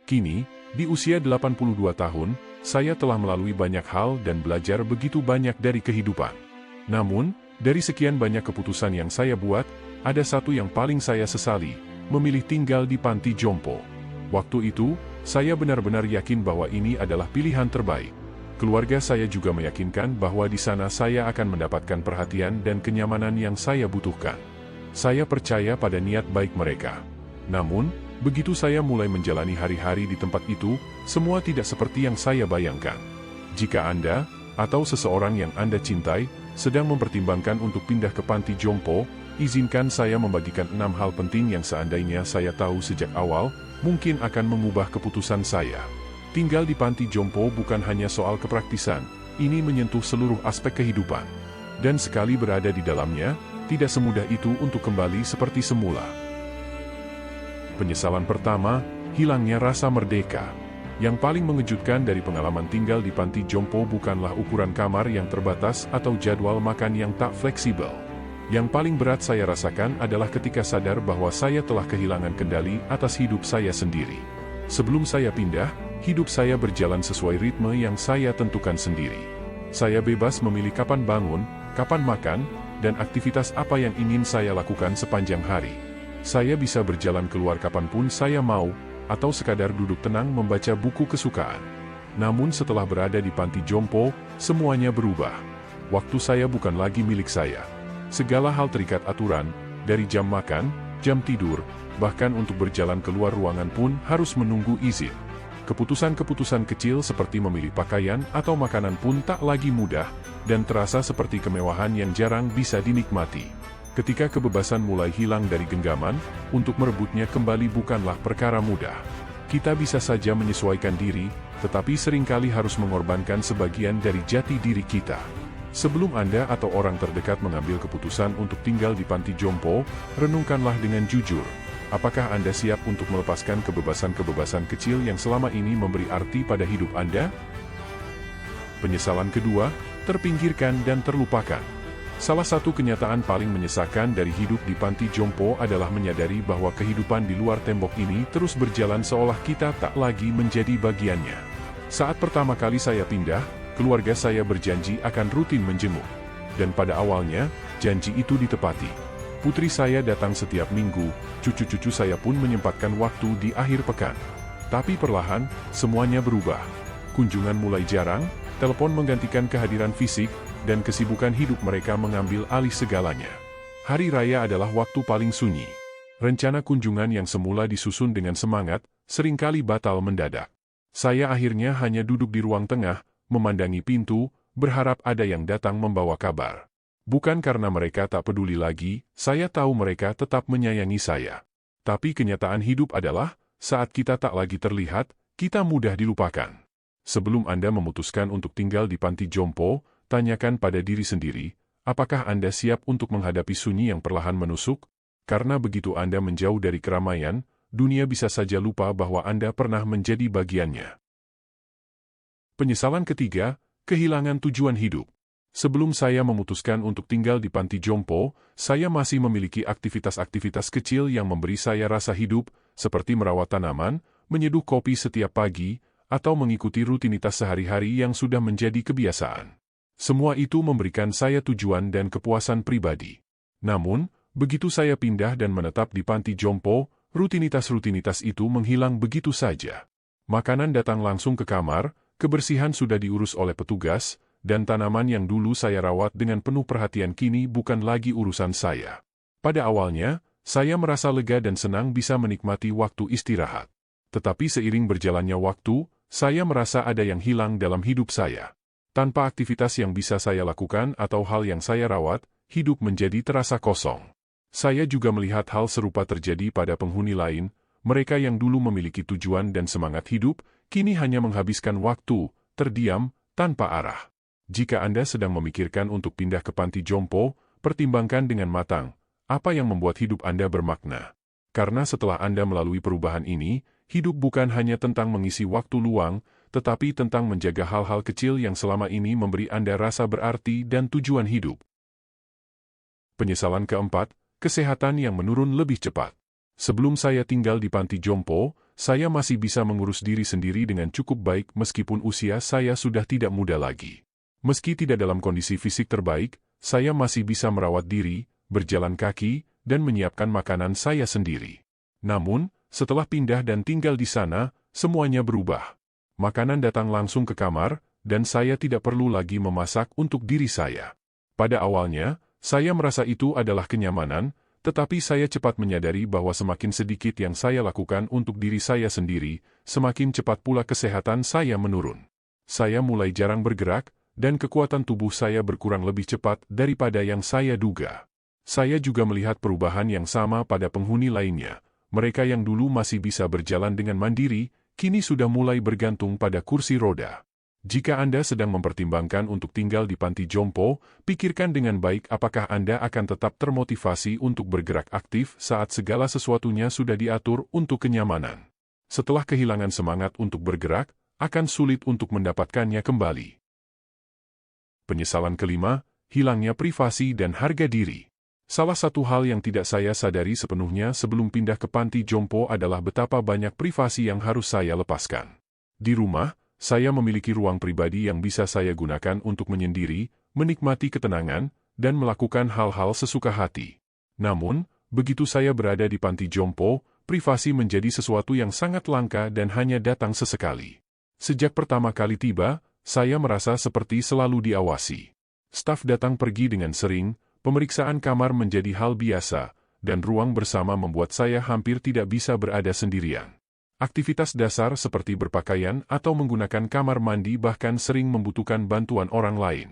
Kini, di usia 82 tahun, saya telah melalui banyak hal dan belajar begitu banyak dari kehidupan. Namun, dari sekian banyak keputusan yang saya buat, ada satu yang paling saya sesali, memilih tinggal di panti jompo. Waktu itu, saya benar-benar yakin bahwa ini adalah pilihan terbaik. Keluarga saya juga meyakinkan bahwa di sana saya akan mendapatkan perhatian dan kenyamanan yang saya butuhkan. Saya percaya pada niat baik mereka. Namun, begitu saya mulai menjalani hari-hari di tempat itu, semua tidak seperti yang saya bayangkan. Jika Anda, atau seseorang yang Anda cintai, sedang mempertimbangkan untuk pindah ke panti jompo, izinkan saya membagikan 6 hal penting yang seandainya saya tahu sejak awal, mungkin akan mengubah keputusan saya. Tinggal di panti jompo bukan hanya soal kepraktisan, ini menyentuh seluruh aspek kehidupan. Dan sekali berada di dalamnya, tidak semudah itu untuk kembali seperti semula. Penyesalan pertama, hilangnya rasa merdeka. Yang paling mengejutkan dari pengalaman tinggal di panti jompo bukanlah ukuran kamar yang terbatas atau jadwal makan yang tak fleksibel. Yang paling berat saya rasakan adalah ketika sadar bahwa saya telah kehilangan kendali atas hidup saya sendiri. Sebelum saya pindah, hidup saya berjalan sesuai ritme yang saya tentukan sendiri. Saya bebas memilih kapan bangun, kapan makan, dan aktivitas apa yang ingin saya lakukan sepanjang hari. Saya bisa berjalan keluar kapanpun saya mau, atau sekadar duduk tenang membaca buku kesukaan. Namun setelah berada di panti jompo, semuanya berubah. Waktu saya bukan lagi milik saya. Segala hal terikat aturan, dari jam makan, jam tidur, bahkan untuk berjalan keluar ruangan pun harus menunggu izin. Keputusan-keputusan kecil seperti memilih pakaian atau makanan pun tak lagi mudah, dan terasa seperti kemewahan yang jarang bisa dinikmati. Ketika kebebasan mulai hilang dari genggaman, untuk merebutnya kembali bukanlah perkara mudah. Kita bisa saja menyesuaikan diri, tetapi seringkali harus mengorbankan sebagian dari jati diri kita. Sebelum Anda atau orang terdekat mengambil keputusan untuk tinggal di panti jompo, renungkanlah dengan jujur. Apakah Anda siap untuk melepaskan kebebasan-kebebasan kecil yang selama ini memberi arti pada hidup Anda? Penyesalan kedua, terpinggirkan dan terlupakan. Salah satu kenyataan paling menyesakan dari hidup di panti jompo adalah menyadari bahwa kehidupan di luar tembok ini terus berjalan seolah kita tak lagi menjadi bagiannya. Saat pertama kali saya pindah, keluarga saya berjanji akan rutin menjenguk. Dan pada awalnya, janji itu ditepati. Putri saya datang setiap minggu, cucu-cucu saya pun menyempatkan waktu di akhir pekan. Tapi perlahan, semuanya berubah. Kunjungan mulai jarang, telepon menggantikan kehadiran fisik, dan kesibukan hidup mereka mengambil alih segalanya. Hari raya adalah waktu paling sunyi. Rencana kunjungan yang semula disusun dengan semangat, seringkali batal mendadak. Saya akhirnya hanya duduk di ruang tengah, memandangi pintu, berharap ada yang datang membawa kabar. Bukan karena mereka tak peduli lagi, saya tahu mereka tetap menyayangi saya. Tapi kenyataan hidup adalah, saat kita tak lagi terlihat, kita mudah dilupakan. Sebelum Anda memutuskan untuk tinggal di panti jompo, tanyakan pada diri sendiri, apakah Anda siap untuk menghadapi sunyi yang perlahan menusuk? Karena begitu Anda menjauh dari keramaian, dunia bisa saja lupa bahwa Anda pernah menjadi bagiannya. Penyesalan ketiga, kehilangan tujuan hidup. Sebelum saya memutuskan untuk tinggal di panti jompo, saya masih memiliki aktivitas-aktivitas kecil yang memberi saya rasa hidup, seperti merawat tanaman, menyeduh kopi setiap pagi, atau mengikuti rutinitas sehari-hari yang sudah menjadi kebiasaan. Semua itu memberikan saya tujuan dan kepuasan pribadi. Namun, begitu saya pindah dan menetap di panti jompo, rutinitas-rutinitas itu menghilang begitu saja. Makanan datang langsung ke kamar, kebersihan sudah diurus oleh petugas, dan tanaman yang dulu saya rawat dengan penuh perhatian kini bukan lagi urusan saya. Pada awalnya, saya merasa lega dan senang bisa menikmati waktu istirahat. Tetapi seiring berjalannya waktu, saya merasa ada yang hilang dalam hidup saya. Tanpa aktivitas yang bisa saya lakukan atau hal yang saya rawat, hidup menjadi terasa kosong. Saya juga melihat hal serupa terjadi pada penghuni lain, mereka yang dulu memiliki tujuan dan semangat hidup, kini hanya menghabiskan waktu, terdiam, tanpa arah. Jika Anda sedang memikirkan untuk pindah ke panti jompo, pertimbangkan dengan matang, apa yang membuat hidup Anda bermakna. Karena setelah Anda melalui perubahan ini, hidup bukan hanya tentang mengisi waktu luang, tetapi tentang menjaga hal-hal kecil yang selama ini memberi Anda rasa berarti dan tujuan hidup. Penyesalan keempat, kesehatan yang menurun lebih cepat. Sebelum saya tinggal di panti jompo, saya masih bisa mengurus diri sendiri dengan cukup baik meskipun usia saya sudah tidak muda lagi. Meski tidak dalam kondisi fisik terbaik, saya masih bisa merawat diri, berjalan kaki, dan menyiapkan makanan saya sendiri. Namun, setelah pindah dan tinggal di sana, semuanya berubah. Makanan datang langsung ke kamar, dan saya tidak perlu lagi memasak untuk diri saya. Pada awalnya, saya merasa itu adalah kenyamanan, tetapi saya cepat menyadari bahwa semakin sedikit yang saya lakukan untuk diri saya sendiri, semakin cepat pula kesehatan saya menurun. Saya mulai jarang bergerak, dan kekuatan tubuh saya berkurang lebih cepat daripada yang saya duga. Saya juga melihat perubahan yang sama pada penghuni lainnya. Mereka yang dulu masih bisa berjalan dengan mandiri, kini sudah mulai bergantung pada kursi roda. Jika Anda sedang mempertimbangkan untuk tinggal di panti jompo, pikirkan dengan baik apakah Anda akan tetap termotivasi untuk bergerak aktif saat segala sesuatunya sudah diatur untuk kenyamanan. Setelah kehilangan semangat untuk bergerak, akan sulit untuk mendapatkannya kembali. Penyesalan kelima, hilangnya privasi dan harga diri. Salah satu hal yang tidak saya sadari sepenuhnya sebelum pindah ke panti jompo adalah betapa banyak privasi yang harus saya lepaskan. Di rumah, saya memiliki ruang pribadi yang bisa saya gunakan untuk menyendiri, menikmati ketenangan, dan melakukan hal-hal sesuka hati. Namun, begitu saya berada di panti jompo, privasi menjadi sesuatu yang sangat langka dan hanya datang sesekali. Sejak pertama kali tiba, saya merasa seperti selalu diawasi. Staf datang pergi dengan sering, pemeriksaan kamar menjadi hal biasa, dan ruang bersama membuat saya hampir tidak bisa berada sendirian. Aktivitas dasar seperti berpakaian atau menggunakan kamar mandi bahkan sering membutuhkan bantuan orang lain.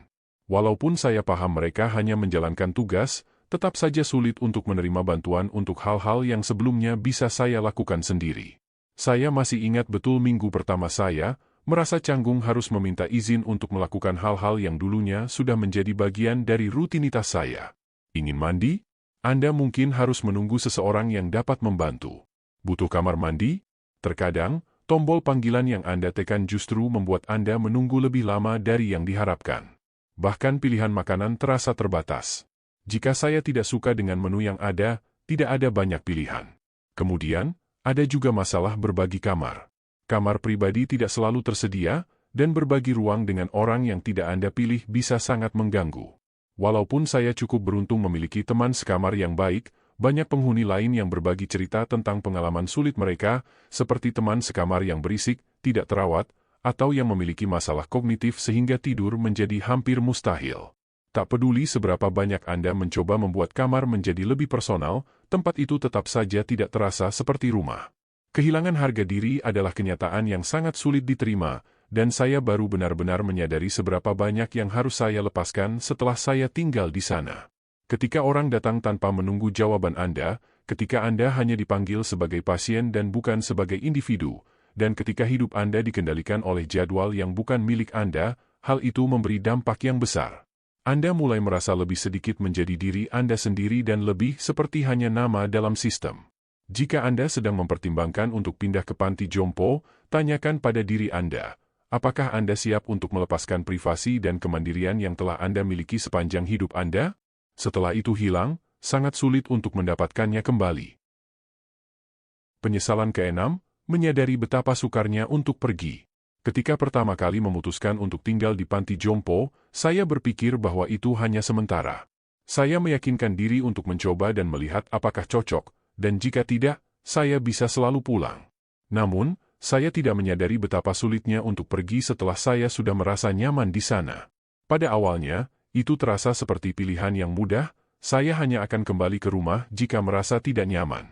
Walaupun saya paham mereka hanya menjalankan tugas, tetap saja sulit untuk menerima bantuan untuk hal-hal yang sebelumnya bisa saya lakukan sendiri. Saya masih ingat betul minggu pertama saya, merasa canggung harus meminta izin untuk melakukan hal-hal yang dulunya sudah menjadi bagian dari rutinitas saya. Ingin mandi? Anda mungkin harus menunggu seseorang yang dapat membantu. Butuh kamar mandi? Terkadang, tombol panggilan yang Anda tekan justru membuat Anda menunggu lebih lama dari yang diharapkan. Bahkan pilihan makanan terasa terbatas. Jika saya tidak suka dengan menu yang ada, tidak ada banyak pilihan. Kemudian, ada juga masalah berbagi kamar. Kamar pribadi tidak selalu tersedia, dan berbagi ruang dengan orang yang tidak Anda pilih bisa sangat mengganggu. Walaupun saya cukup beruntung memiliki teman sekamar yang baik, banyak penghuni lain yang berbagi cerita tentang pengalaman sulit mereka, seperti teman sekamar yang berisik, tidak terawat, atau yang memiliki masalah kognitif sehingga tidur menjadi hampir mustahil. Tak peduli seberapa banyak Anda mencoba membuat kamar menjadi lebih personal, tempat itu tetap saja tidak terasa seperti rumah. Kehilangan harga diri adalah kenyataan yang sangat sulit diterima, dan saya baru benar-benar menyadari seberapa banyak yang harus saya lepaskan setelah saya tinggal di sana. Ketika orang datang tanpa menunggu jawaban Anda, ketika Anda hanya dipanggil sebagai pasien dan bukan sebagai individu, dan ketika hidup Anda dikendalikan oleh jadwal yang bukan milik Anda, hal itu memberi dampak yang besar. Anda mulai merasa lebih sedikit menjadi diri Anda sendiri dan lebih seperti hanya nama dalam sistem. Jika Anda sedang mempertimbangkan untuk pindah ke panti jompo, tanyakan pada diri Anda, apakah Anda siap untuk melepaskan privasi dan kemandirian yang telah Anda miliki sepanjang hidup Anda? Setelah itu hilang, sangat sulit untuk mendapatkannya kembali. Penyesalan keenam, menyadari betapa sukarnya untuk pergi. Ketika pertama kali memutuskan untuk tinggal di panti jompo, saya berpikir bahwa itu hanya sementara. Saya meyakinkan diri untuk mencoba dan melihat apakah cocok, dan jika tidak, saya bisa selalu pulang. Namun, saya tidak menyadari betapa sulitnya untuk pergi setelah saya sudah merasa nyaman di sana. Pada awalnya, itu terasa seperti pilihan yang mudah, saya hanya akan kembali ke rumah jika merasa tidak nyaman.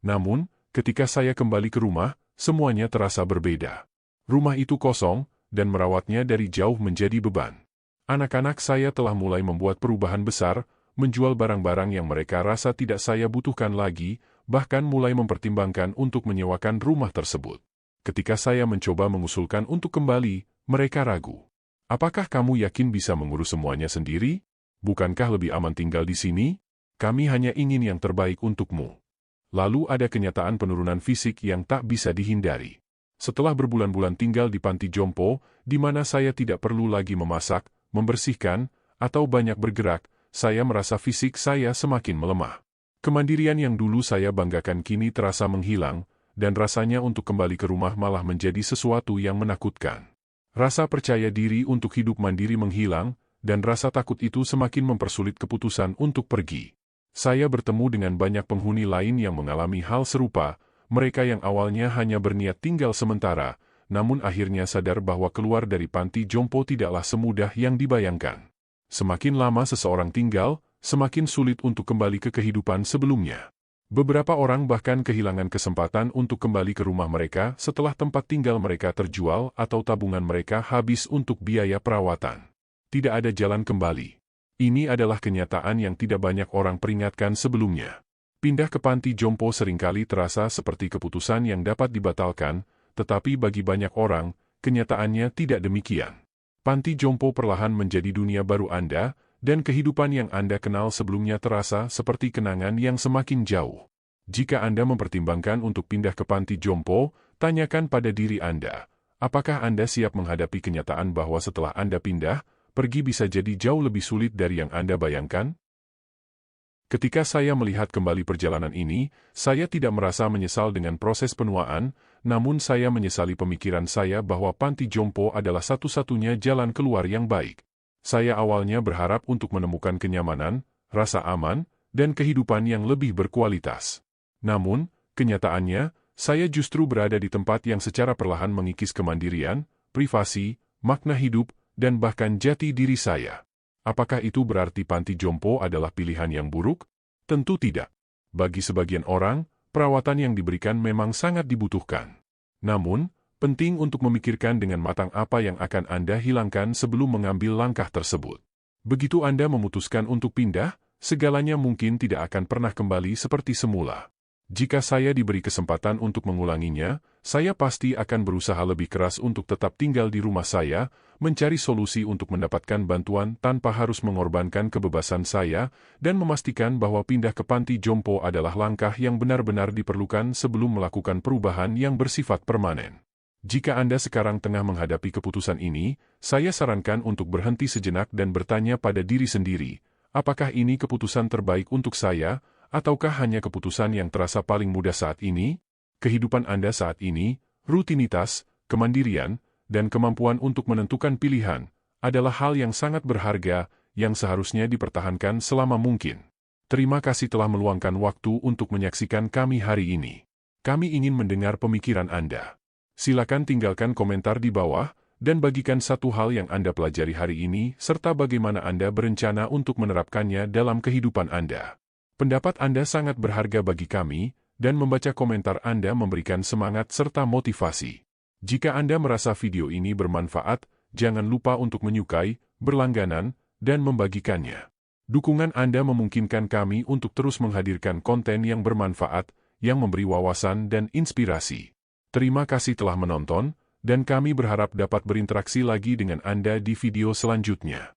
Namun, ketika saya kembali ke rumah, semuanya terasa berbeda. Rumah itu kosong, dan merawatnya dari jauh menjadi beban. Anak-anak saya telah mulai membuat perubahan besar, menjual barang-barang yang mereka rasa tidak saya butuhkan lagi, bahkan mulai mempertimbangkan untuk menyewakan rumah tersebut. Ketika saya mencoba mengusulkan untuk kembali, mereka ragu. Apakah kamu yakin bisa mengurus semuanya sendiri? Bukankah lebih aman tinggal di sini? Kami hanya ingin yang terbaik untukmu. Lalu ada kenyataan penurunan fisik yang tak bisa dihindari. Setelah berbulan-bulan tinggal di panti jompo, di mana saya tidak perlu lagi memasak, membersihkan, atau banyak bergerak, saya merasa fisik saya semakin melemah. Kemandirian yang dulu saya banggakan kini terasa menghilang, dan rasanya untuk kembali ke rumah malah menjadi sesuatu yang menakutkan. Rasa percaya diri untuk hidup mandiri menghilang, dan rasa takut itu semakin mempersulit keputusan untuk pergi. Saya bertemu dengan banyak penghuni lain yang mengalami hal serupa, mereka yang awalnya hanya berniat tinggal sementara, namun akhirnya sadar bahwa keluar dari panti jompo tidaklah semudah yang dibayangkan. Semakin lama seseorang tinggal, semakin sulit untuk kembali ke kehidupan sebelumnya. Beberapa orang bahkan kehilangan kesempatan untuk kembali ke rumah mereka setelah tempat tinggal mereka terjual atau tabungan mereka habis untuk biaya perawatan. Tidak ada jalan kembali. Ini adalah kenyataan yang tidak banyak orang peringatkan sebelumnya. Pindah ke panti jompo seringkali terasa seperti keputusan yang dapat dibatalkan, tetapi bagi banyak orang, kenyataannya tidak demikian. Panti jompo perlahan menjadi dunia baru Anda, dan kehidupan yang Anda kenal sebelumnya terasa seperti kenangan yang semakin jauh. Jika Anda mempertimbangkan untuk pindah ke panti jompo, tanyakan pada diri Anda, apakah Anda siap menghadapi kenyataan bahwa setelah Anda pindah, pergi bisa jadi jauh lebih sulit dari yang Anda bayangkan? Ketika saya melihat kembali perjalanan ini, saya tidak merasa menyesal dengan proses penuaan, namun saya menyesali pemikiran saya bahwa panti jompo adalah satu-satunya jalan keluar yang baik. Saya awalnya berharap untuk menemukan kenyamanan, rasa aman, dan kehidupan yang lebih berkualitas. Namun, kenyataannya, saya justru berada di tempat yang secara perlahan mengikis kemandirian, privasi, makna hidup, dan bahkan jati diri saya. Apakah itu berarti panti jompo adalah pilihan yang buruk? Tentu tidak. Bagi sebagian orang, perawatan yang diberikan memang sangat dibutuhkan. Namun, penting untuk memikirkan dengan matang apa yang akan Anda hilangkan sebelum mengambil langkah tersebut. Begitu Anda memutuskan untuk pindah, segalanya mungkin tidak akan pernah kembali seperti semula. Jika saya diberi kesempatan untuk mengulanginya, saya pasti akan berusaha lebih keras untuk tetap tinggal di rumah saya, mencari solusi untuk mendapatkan bantuan tanpa harus mengorbankan kebebasan saya, dan memastikan bahwa pindah ke panti jompo adalah langkah yang benar-benar diperlukan sebelum melakukan perubahan yang bersifat permanen. Jika Anda sekarang tengah menghadapi keputusan ini, saya sarankan untuk berhenti sejenak dan bertanya pada diri sendiri, apakah ini keputusan terbaik untuk saya, ataukah hanya keputusan yang terasa paling mudah saat ini? Kehidupan Anda saat ini, rutinitas, kemandirian, dan kemampuan untuk menentukan pilihan, adalah hal yang sangat berharga, yang seharusnya dipertahankan selama mungkin. Terima kasih telah meluangkan waktu untuk menyaksikan kami hari ini. Kami ingin mendengar pemikiran Anda. Silakan tinggalkan komentar di bawah, dan bagikan satu hal yang Anda pelajari hari ini, serta bagaimana Anda berencana untuk menerapkannya dalam kehidupan Anda. Pendapat Anda sangat berharga bagi kami, dan membaca komentar Anda memberikan semangat serta motivasi. Jika Anda merasa video ini bermanfaat, jangan lupa untuk menyukai, berlangganan, dan membagikannya. Dukungan Anda memungkinkan kami untuk terus menghadirkan konten yang bermanfaat, yang memberi wawasan dan inspirasi. Terima kasih telah menonton, dan kami berharap dapat berinteraksi lagi dengan Anda di video selanjutnya.